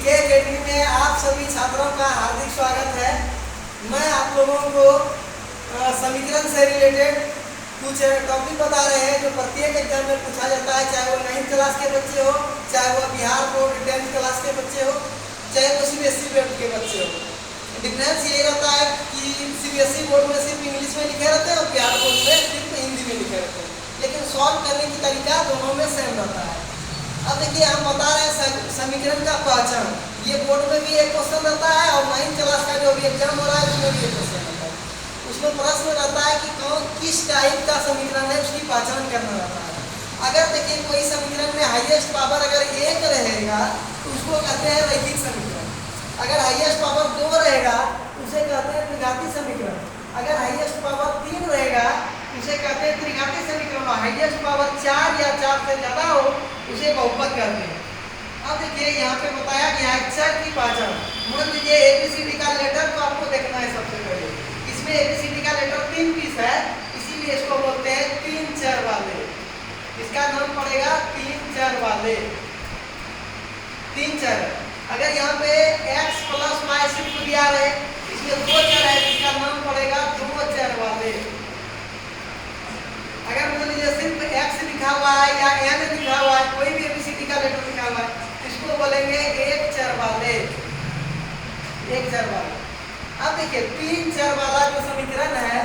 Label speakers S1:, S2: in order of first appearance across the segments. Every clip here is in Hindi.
S1: के अकेडमी में आप सभी छात्रों का हार्दिक स्वागत है। मैं आप लोगों को समीकरण से रिलेटेड कुछ टॉपिक बता रहे हैं जो प्रत्येक एग्जाम में पूछा जाता है, चाहे वो 9th क्लास के बच्चे हो, चाहे वो बिहार बोर्ड 10th क्लास के बच्चे हो, चाहे वो CBSE बोर्ड के बच्चे हो। डिफरेंस ये रहता है कि CBSE बोर्ड में सिर्फ इंग्लिश में लिखे रहते हैं और बिहार बोर्ड में सिर्फ हिंदी में लिखे रहते हैं, लेकिन सॉल्व करने की तरीका दोनों में सेम रहता है। अब देखिए हम बता रहे हैं समीकरण का पहचान। ये बोर्ड में भी एक क्वेश्चन रहता है और 9th क्लास का जो भी एग्जाम हो रहा है उसमें भी एक क्वेश्चन रहता है। उसमें प्रश्न रहता है कि कौन किस टाइप का समीकरण है, उसकी पहचान करना रहता है। अगर देखिए कोई समीकरण में हाईएस्ट पावर अगर 1 रहेगा तो उसको कहते हैं रैखिक समीकरण। अगर हाईएस्ट पावर 2 रहेगा उसे कहते हैं द्विघाती समीकरण। अगर हाईएस्ट पावर 3 रहेगा उसे कहते हैं त्रिघाती समीकरण। हाईएस्ट पावर 4 या 4 से ज्यादा हो उसे बहुपद कहते हैं। अब देखिए यहाँ पे बताया गया है चर की पहचान। मान लीजिए ABCD का लेटर तो आपको देखना है सबसे पहले। इसमें ABCD का लेटर 3 पीस है, इसीलिए इसको बोलते हैं 3 चर वाले। इसका नाम पड़ेगा 3 चर वाले। 3 चर। अगर यहाँ पे x + y सिर्फ दिया रहे, इसमें 2 चर है, इसका नाम पड़ेगा 2 चर वाले। अगर मान लीजिए सिर्फ x लिखा हुआ है या n लिखा हुआ है, कोई भी ABCD का लेटर लिखा हुआ है, इसको बोलेंगे 1 चर वाले। 1 चर वाले। अब देखिए 3 चर वाला जो समीकरण है,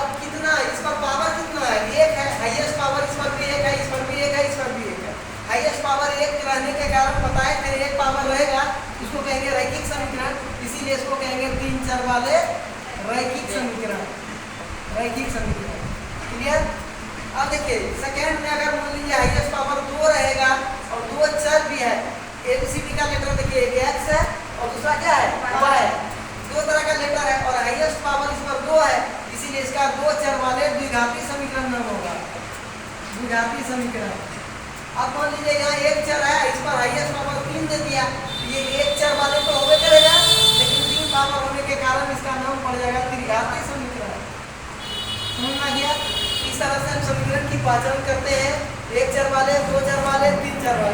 S1: अब कितना इस पर पावर कितना है? 1 है। हाईएस्ट पावर इस पर भी 1 है, इस पर भी 1 है, इस पर भी 1 है। हाईएस्ट पावर 1 रहने के कारण बताए थे 1 पावर रहेगा, इसको कहेंगे रैखिक समीकरण, इसीलिए इसको कहेंगे 3 चर वाले रैखिक समीकरण। रैखिक समीकरण। क्लियर? अब देखिए सेकंड में अगर मान लीजिए हाईएस्ट पावर 2 रहेगा और 2 चर भी है। ABCD का लेटर देखिए एक x है और दूसरा क्या है? y है। 2 तरह का लेटर है और हाईएस्ट पावर इस पर 2 है, इसीलिए इसका 2 चर वाले द्विघाती समीकरण नाम होगा। द्विघाती समीकरण। अब मान लीजिए यहाँ 1 चर है, इस पर हाईएस्ट पावर 3 दे दिया, ये 1 चर वाले तो होवे करेगा, लेकिन 3 पावर होने के कारण इसका नाम पड़ जाएगा त्रिघाती समीकरण। समझ में आ गया? इस तरह से हम समीकरण की पहचान करते हैं। 1 चर वाले, 2 चर वाले, 3 चर वाले।